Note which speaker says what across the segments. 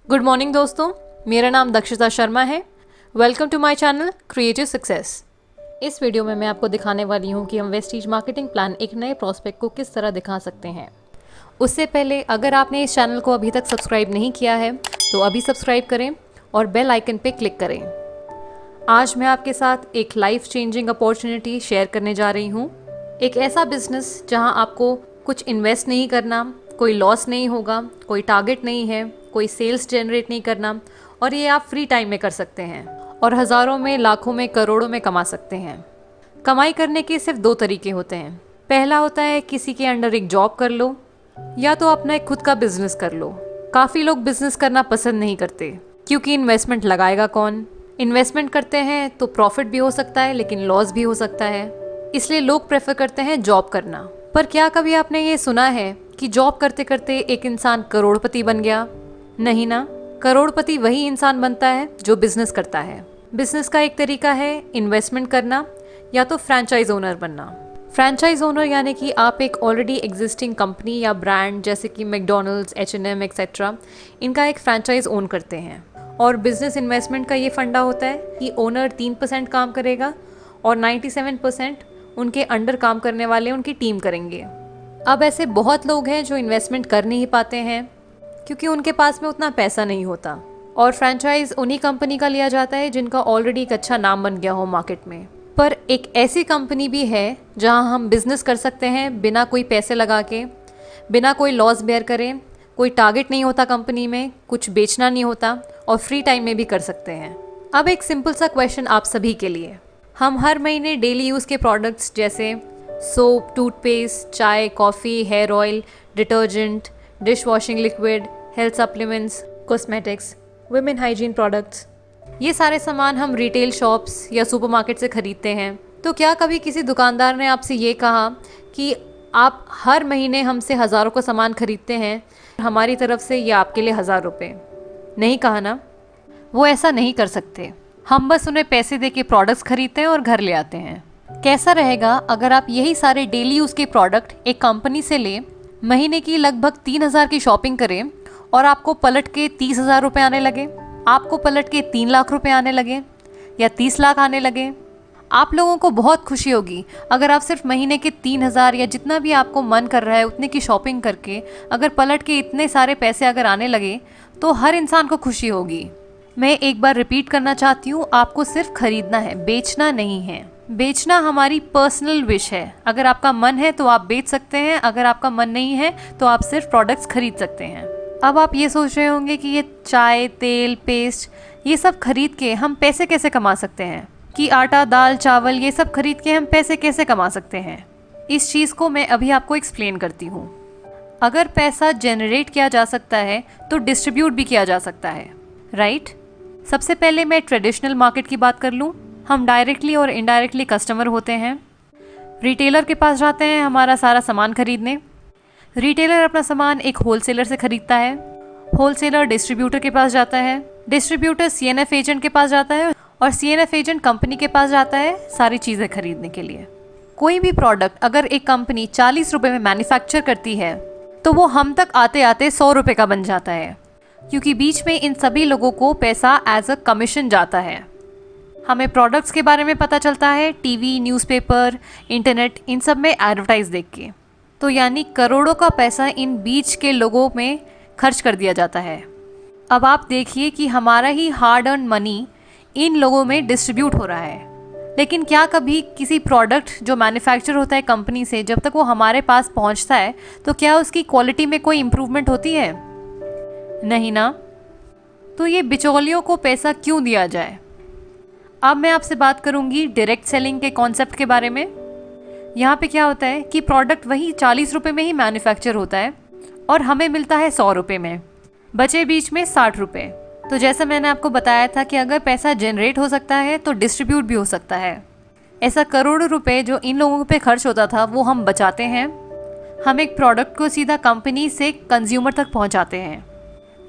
Speaker 1: Good morning दोस्तों, मेरा नाम दक्षिता शर्मा है। Welcome to my channel creative success. इस वीडियो में मैं आपको दिखाने वाली हूँ कि हम वेस्टीज मार्केटिंग प्लान एक नए प्रॉस्पेक्ट को किस तरह दिखा सकते हैं। उससे पहले अगर आपने इस चैनल को अभी तक सब्सक्राइब नहीं किया है तो अभी सब्सक्राइब करें और बेल आइकन पे क्लिक करें। आज मैं आपके साथ एक लाइफ चेंजिंग अपॉर्चुनिटी शेयर करने जा रही हूँ। एक ऐसा बिजनेस जहाँ आपको कुछ इन्वेस्ट नहीं करना, कोई लॉस नहीं होगा, कोई टारगेट नहीं है, कोई सेल्स जनरेट नहीं करना और ये आप फ्री टाइम में कर सकते हैं और हज़ारों में, लाखों में, करोड़ों में कमा सकते हैं। कमाई करने के सिर्फ दो तरीके होते हैं। पहला होता है किसी के अंडर एक जॉब कर लो या तो अपना एक खुद का बिजनेस कर लो। काफ़ी लोग बिजनेस करना पसंद नहीं करते क्योंकि इन्वेस्टमेंट लगाएगा कौन। इन्वेस्टमेंट करते हैं तो प्रॉफिट भी हो सकता है लेकिन लॉस भी हो सकता है, इसलिए लोग प्रेफर करते हैं जॉब करना। पर क्या कभी आपने ये सुना है कि जॉब करते करते एक इंसान करोड़पति बन गया? नहीं ना, करोड़पति वही इंसान बनता है जो बिजनेस करता है। बिजनेस का एक तरीका है इन्वेस्टमेंट करना या तो फ्रेंचाइज ओनर बनना। फ्रेंचाइज ओनर यानी कि आप एक ऑलरेडी एग्जिस्टिंग कंपनी या ब्रांड जैसे कि मैकडॉनल्ड्स, H&M एक्सेट्रा, इनका एक फ्रेंचाइज ओन करते हैं। और बिजनेस इन्वेस्टमेंट का ये फंडा होता है कि ओनर 3% काम करेगा और 97% उनके अंडर काम करने वाले उनकी टीम करेंगे। अब ऐसे बहुत लोग हैं जो इन्वेस्टमेंट कर नहीं पाते हैं क्योंकि उनके पास में उतना पैसा नहीं होता और फ्रेंचाइज उन्हीं कंपनी का लिया जाता है जिनका ऑलरेडी एक अच्छा नाम बन गया हो मार्केट में। पर एक ऐसी कंपनी भी है जहां हम बिजनेस कर सकते हैं बिना कोई पैसे लगा के, बिना कोई लॉस बेयर करें, कोई टारगेट नहीं होता कंपनी में, कुछ बेचना नहीं होता और फ्री टाइम में भी कर सकते हैं। अब एक सिंपल सा क्वेश्चन आप सभी के लिए। हम हर महीने डेली यूज़ के प्रोडक्ट्स जैसे सोप, टूथपेस्ट, चाय, coffee, hair oil, detergent, dish washing liquid, health supplements, cosmetics, women hygiene products, ये सारे सामान हम रिटेल शॉप्स या सुपरमार्केट से ख़रीदते हैं। तो क्या कभी किसी दुकानदार ने आपसे ये कहा कि आप हर महीने हमसे हज़ारों का सामान खरीदते हैं, हमारी तरफ से ये आपके लिए 1000 रुपये? नहीं कहा ना। वो ऐसा नहीं कर सकते। हम बस उन्हें पैसे दे के प्रोडक्ट्स खरीदते हैं और घर ले आते हैं। कैसा रहेगा अगर आप यही सारे डेली यूज़ के प्रोडक्ट एक कंपनी से लें, महीने की लगभग 3000 की शॉपिंग करें और आपको पलट के 30,000 रुपये आने लगे, आपको पलट के 3 लाख रुपए आने लगे या 30 लाख आने लगे? आप लोगों को बहुत खुशी होगी अगर आप सिर्फ महीने के 3000 या जितना भी आपको मन कर रहा है उतने की शॉपिंग करके अगर पलट के इतने सारे पैसे अगर आने लगे तो हर इंसान को खुशी होगी। मैं एक बार रिपीट करना चाहती हूँ, आपको सिर्फ खरीदना है, बेचना नहीं है। बेचना हमारी पर्सनल विश है। अगर आपका मन है तो आप बेच सकते हैं, अगर आपका मन नहीं है तो आप सिर्फ प्रोडक्ट्स खरीद सकते हैं। अब आप ये सोच रहे होंगे कि ये चाय, तेल, पेस्ट, ये सब खरीद के हम पैसे कैसे कमा सकते हैं, कि आटा, दाल, चावल ये सब खरीद के हम पैसे कैसे कमा सकते हैं। इस चीज़ को मैं अभी आपको एक्सप्लेन करती हूँ। अगर पैसा जनरेट किया जा सकता है तो डिस्ट्रीब्यूट भी किया जा सकता है, राइट? सबसे पहले मैं ट्रेडिशनल मार्केट की बात कर लूँ। हम डायरेक्टली और इनडायरेक्टली कस्टमर होते हैं। रिटेलर के पास जाते हैं हमारा सारा सामान खरीदने। रिटेलर अपना सामान एक होलसेलर से खरीदता है, होलसेलर डिस्ट्रीब्यूटर के पास जाता है, डिस्ट्रीब्यूटर CNF एजेंट के पास जाता है और CNF एजेंट कंपनी के पास जाता है सारी चीज़ें खरीदने के लिए। कोई भी प्रोडक्ट अगर एक कंपनी 40 रुपये में मैन्युफैक्चर करती है तो वो हम तक आते आते 100 रुपये का बन जाता है, क्योंकि बीच में इन सभी लोगों को पैसा एज अ कमीशन जाता है। हमें प्रोडक्ट्स के बारे में पता चलता है टीवी, न्यूज़पेपर, इंटरनेट, इन सब में एडवर्टाइज देख के। तो यानी करोड़ों का पैसा इन बीच के लोगों में खर्च कर दिया जाता है। अब आप देखिए कि हमारा ही हार्ड अर्न मनी इन लोगों में डिस्ट्रीब्यूट हो रहा है। लेकिन क्या कभी किसी प्रोडक्ट जो मैन्युफैक्चर होता है कंपनी से, जब तक वो हमारे पास पहुंचता है तो क्या उसकी क्वालिटी में कोई इम्प्रूवमेंट होती है? नहीं ना। तो ये बिचौलियों को पैसा क्यों दिया जाए? अब मैं आपसे बात करूंगी डायरेक्ट सेलिंग के कॉन्सेप्ट के बारे में। यहाँ पे क्या होता है कि प्रोडक्ट वही 40 रुपये में ही मैन्युफैक्चर होता है और हमें मिलता है 100 रुपये में, बचे बीच में 60 रुपये। तो जैसा मैंने आपको बताया था कि अगर पैसा जनरेट हो सकता है तो डिस्ट्रीब्यूट भी हो सकता है। ऐसा करोड़ों रुपए जो इन लोगों पे खर्च होता था वो हम बचाते हैं। हम एक प्रोडक्ट को सीधा कंपनी से कंज्यूमर तक पहुंचाते हैं,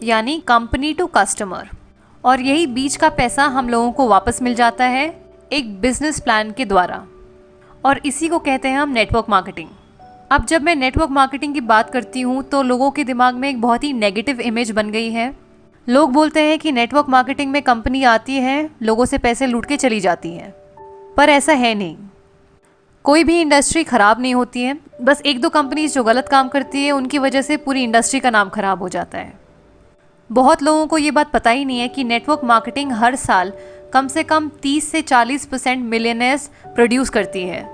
Speaker 1: यानी कंपनी टू कस्टमर, और यही बीच का पैसा हम लोगों को वापस मिल जाता है एक बिजनेस प्लान के द्वारा, और इसी को कहते हैं हम नेटवर्क मार्केटिंग। अब जब मैं नेटवर्क मार्केटिंग की बात करती हूँ तो लोगों के दिमाग में एक बहुत ही नेगेटिव इमेज बन गई है। लोग बोलते हैं कि नेटवर्क मार्केटिंग में कंपनी आती है, लोगों से पैसे लूट के चली जाती है, पर ऐसा है नहीं। कोई भी इंडस्ट्री खराब नहीं होती है, बस एक दो कंपनीज जो गलत काम करती है उनकी वजह से पूरी इंडस्ट्री का नाम खराब हो जाता है। बहुत लोगों को ये बात पता ही नहीं है कि नेटवर्क मार्केटिंग हर साल कम से कम 30 से 40% मिलियनेयर्स प्रोड्यूस करती है।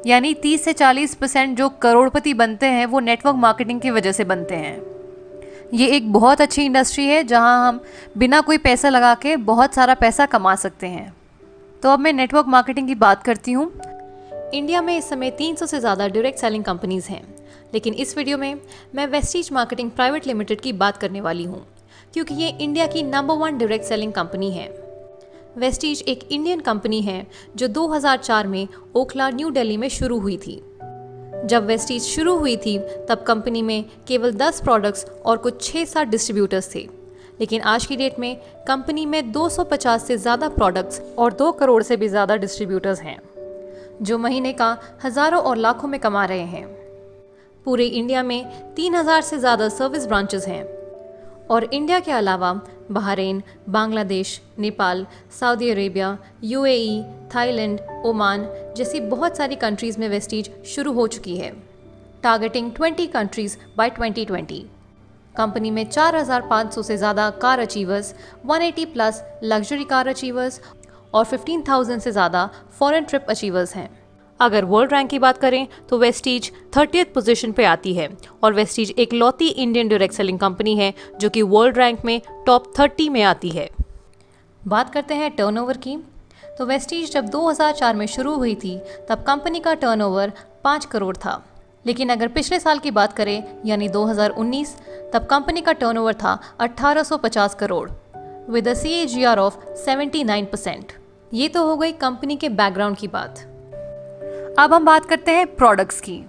Speaker 1: यानी 30 से 40% जो करोड़पति बनते हैं वो नेटवर्क मार्केटिंग की वजह से बनते हैं। ये एक बहुत अच्छी इंडस्ट्री है जहां हम बिना कोई पैसा लगा के बहुत सारा पैसा कमा सकते हैं। तो अब मैं नेटवर्क मार्केटिंग की बात करती हूँ। इंडिया में इस समय 300 से ज़्यादा डायरेक्ट सेलिंग कंपनीज़ हैं, लेकिन इस वीडियो में मैं वेस्टीज मार्केटिंग प्राइवेट लिमिटेड की बात करने वाली हूँ, क्योंकि ये इंडिया की नंबर 1 डायरेक्ट सेलिंग कंपनी है। वेस्टीज एक इंडियन कंपनी है जो 2004 में ओखला, न्यू दिल्ली में शुरू हुई थी। जब वेस्टीज शुरू हुई थी तब कंपनी में केवल 10 प्रोडक्ट्स और कुछ 6-7 डिस्ट्रीब्यूटर्स थे, लेकिन आज की डेट में कंपनी में 250 से ज़्यादा प्रोडक्ट्स और 2 करोड़ से भी ज़्यादा डिस्ट्रीब्यूटर्स हैं, जो महीने का हज़ारों और लाखों में कमा रहे हैं। पूरे इंडिया में 3000 से ज़्यादा सर्विस ब्रांचेस हैं और इंडिया के अलावा Bahrain, Bangladesh, Nepal, Saudi Arabia, UAE, Thailand, Oman जैसी बहुत सारी कंट्रीज़ में वेस्टीज शुरू हो चुकी है, टारगेटिंग 20 कंट्रीज़ बाय 2020। कंपनी में 4500 से ज़्यादा car achievers, 180 plus luxury car achievers और 15,000 से ज़्यादा फॉरेन ट्रिप अचीवर्स हैं। अगर वर्ल्ड रैंक की बात करें तो वेस्टीज 30th पोजीशन पे आती है और वेस्टीज एक लौती इंडियन डायरेक्ट सेलिंग कंपनी है जो कि वर्ल्ड रैंक में टॉप 30 में आती है। बात करते हैं टर्नओवर की, तो वेस्टीज जब 2004 में शुरू हुई थी तब कंपनी का टर्नओवर 5 करोड़ था, लेकिन अगर पिछले साल की बात करें यानी 2019, तब कंपनी का टर्नओवर था 1850 crore with a CAGR of 79%। ये तो हो गई कंपनी के बैकग्राउंड की बात। अब हम बात करते हैं प्रोडक्ट्स की।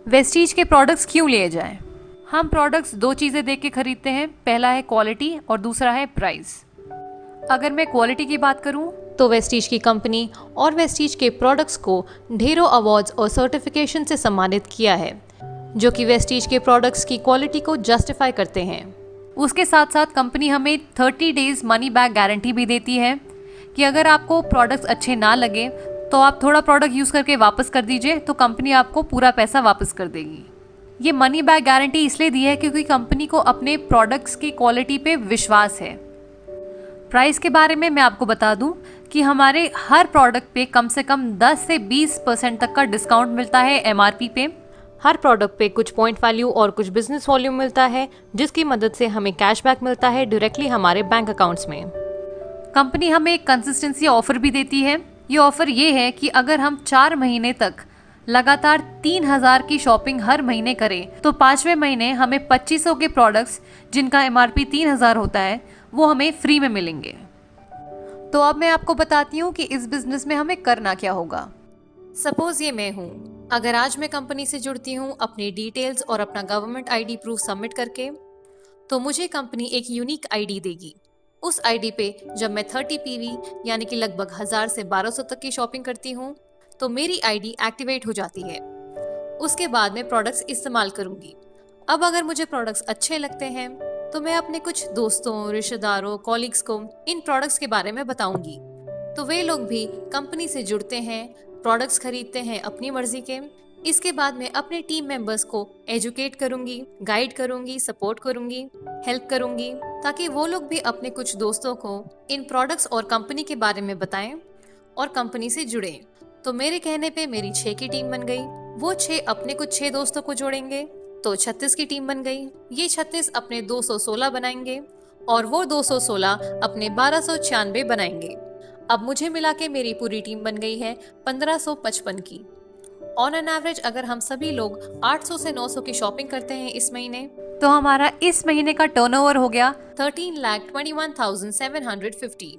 Speaker 1: वेस्टीज के प्रोडक्ट्स क्यों लिए जाएं? हम प्रोडक्ट्स 2 चीज़ें देख के खरीदते हैं, पहला है क्वालिटी और दूसरा है प्राइस। अगर मैं क्वालिटी की बात करूं तो वेस्टीज की कंपनी और वेस्टीज के प्रोडक्ट्स को ढेरों अवार्ड्स और सर्टिफिकेशन से सम्मानित किया है, जो कि वेस्टीज के प्रोडक्ट्स की क्वालिटी को जस्टिफाई करते हैं। उसके साथ साथ कंपनी हमें 30 डेज़ मनी बैक गारंटी भी देती है कि अगर आपको प्रोडक्ट्स अच्छे ना लगे तो आप थोड़ा प्रोडक्ट यूज़ करके वापस कर दीजिए, तो कंपनी आपको पूरा पैसा वापस कर देगी। ये मनी बैक गारंटी इसलिए दी है क्योंकि कंपनी को अपने प्रोडक्ट्स की क्वालिटी पे विश्वास है। प्राइस के बारे में मैं आपको बता दूं कि हमारे हर प्रोडक्ट पे कम से कम 10 से 20% तक का डिस्काउंट मिलता है MRP पे। हर प्रोडक्ट पे कुछ पॉइंट वैल्यू और कुछ बिजनेस वॉल्यूम मिलता है, जिसकी मदद से हमें कैशबैक मिलता है डायरेक्टली हमारे बैंक अकाउंट्स में। कंपनी हमें एक कंसिस्टेंसी ऑफर भी देती है। ये ऑफर ये है कि अगर हम 4 महीने तक लगातार 3000 की शॉपिंग हर महीने करें तो 5वें महीने हमें 2500 के प्रोडक्ट्स जिनका MRP 3000 होता है वो हमें फ्री में मिलेंगे। तो अब मैं आपको बताती हूँ कि इस बिजनेस में हमें करना क्या होगा। सपोज ये मैं हूँ, अगर आज मैं कंपनी से जुड़ती हूँ अपनी डिटेल्स और अपना गवर्नमेंट ID प्रूफ सबमिट करके, तो मुझे कंपनी एक यूनिक ID देगी। उस ID पे जब मैं 30 PV यानी कि लगभग 1000 से 1200 तक की शॉपिंग करती हूँ तो मेरी ID एक्टिवेट हो जाती है। उसके बाद मैं प्रोडक्ट्स इस्तेमाल करूँगी। अब अगर मुझे प्रोडक्ट्स अच्छे लगते हैं तो मैं अपने कुछ दोस्तों, रिश्तेदारों, कॉलीग्स को इन प्रोडक्ट्स के बारे में बताऊंगी, तो वे लोग भी कंपनी से जुड़ते हैं, प्रोडक्ट्स खरीदते हैं अपनी मर्जी के। इसके बाद मैं अपने टीम मेंबर्स को एजुकेट करूंगी, गाइड करूंगी, सपोर्ट करूंगी, हेल्प करूंगी, ताकि वो लोग भी अपने कुछ दोस्तों को इन प्रोडक्ट्स और कंपनी के बारे में बताएं और कंपनी से जुड़ें। तो मेरे कहने पे मेरी 6 की टीम बन गई। वो 6 अपने कुछ 6 दोस्तों को जोड़ेंगे तो 36 की टीम बन गई। ये 36 अपने 216 बनाएंगे और वो 216 अपने 1296 बनाएंगे। अब मुझे मिला के मेरी पूरी टीम बन गई है 1555 की। ऑन एन एवरेज अगर हम सभी लोग 800 से 900 की शॉपिंग करते हैं इस महीने, तो हमारा इस महीने का टर्नओवर हो गया 13,21,750।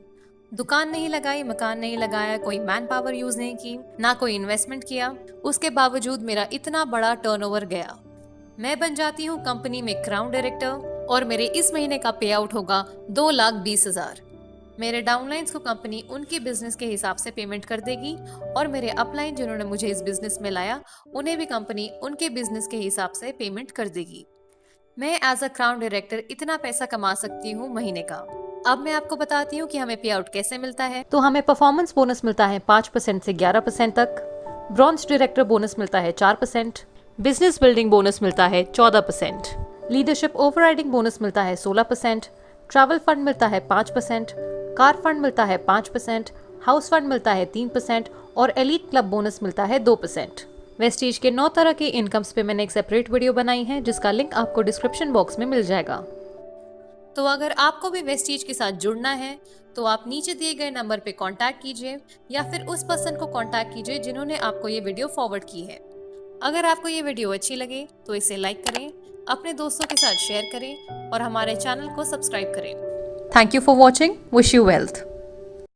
Speaker 1: दुकान नहीं लगाई, मकान नहीं लगाया, कोई मैन पावर यूज नहीं की, ना कोई इन्वेस्टमेंट किया, उसके बावजूद मेरा इतना बड़ा टर्नओवर गया। मैं बन जाती हूँ कंपनी में क्राउन डायरेक्टर और मेरे इस महीने का पे आउट होगा 2,20,000। मेरे डाउनलाइंस को कंपनी उनके बिजनेस के हिसाब से पेमेंट कर देगी और मेरे अपलाइन जिन्होंने मुझे इस बिजनेस में लाया उन्हें भी कंपनी उनके बिजनेस के हिसाब से पेमेंट कर देगी। मैं एज अ क्राउन डायरेक्टर इतना पैसा कमा सकती हूँ महीने का। अब मैं आपको बताती हूँ कि हमें पे आउट कैसे मिलता है। तो हमें परफॉर्मेंस बोनस मिलता है 5% से 11% तक, ब्रॉन्ज डायरेक्टर बोनस मिलता है 4%, बिजनेस बिल्डिंग बोनस मिलता है 14%, लीडरशिप ओवरराइडिंग बोनस मिलता है 16%, ट्रैवल फंड मिलता है 5%, कार फंड मिलता है 5%, हाउस फंड मिलता है 3% और एलीट क्लब बोनस मिलता है 2%। वेस्टीज के 9 तरह के इनकम्स पे मैंने एक सेपरेट वीडियो बनाई है जिसका लिंक आपको डिस्क्रिप्शन बॉक्स में मिल जाएगा। तो अगर आपको भी वेस्टीज के साथ जुड़ना है तो आप नीचे दिए गए नंबर पे कांटेक्ट कीजिए या फिर उस पर्सन को कांटेक्ट कीजिए जिन्होंने आपको ये वीडियो फॉरवर्ड की है। अगर आपको ये वीडियो अच्छी लगे तो इसे लाइक करें, अपने दोस्तों के साथ शेयर करें और हमारे चैनल को सब्सक्राइब करें। Thank you for watching. Wish you wealth.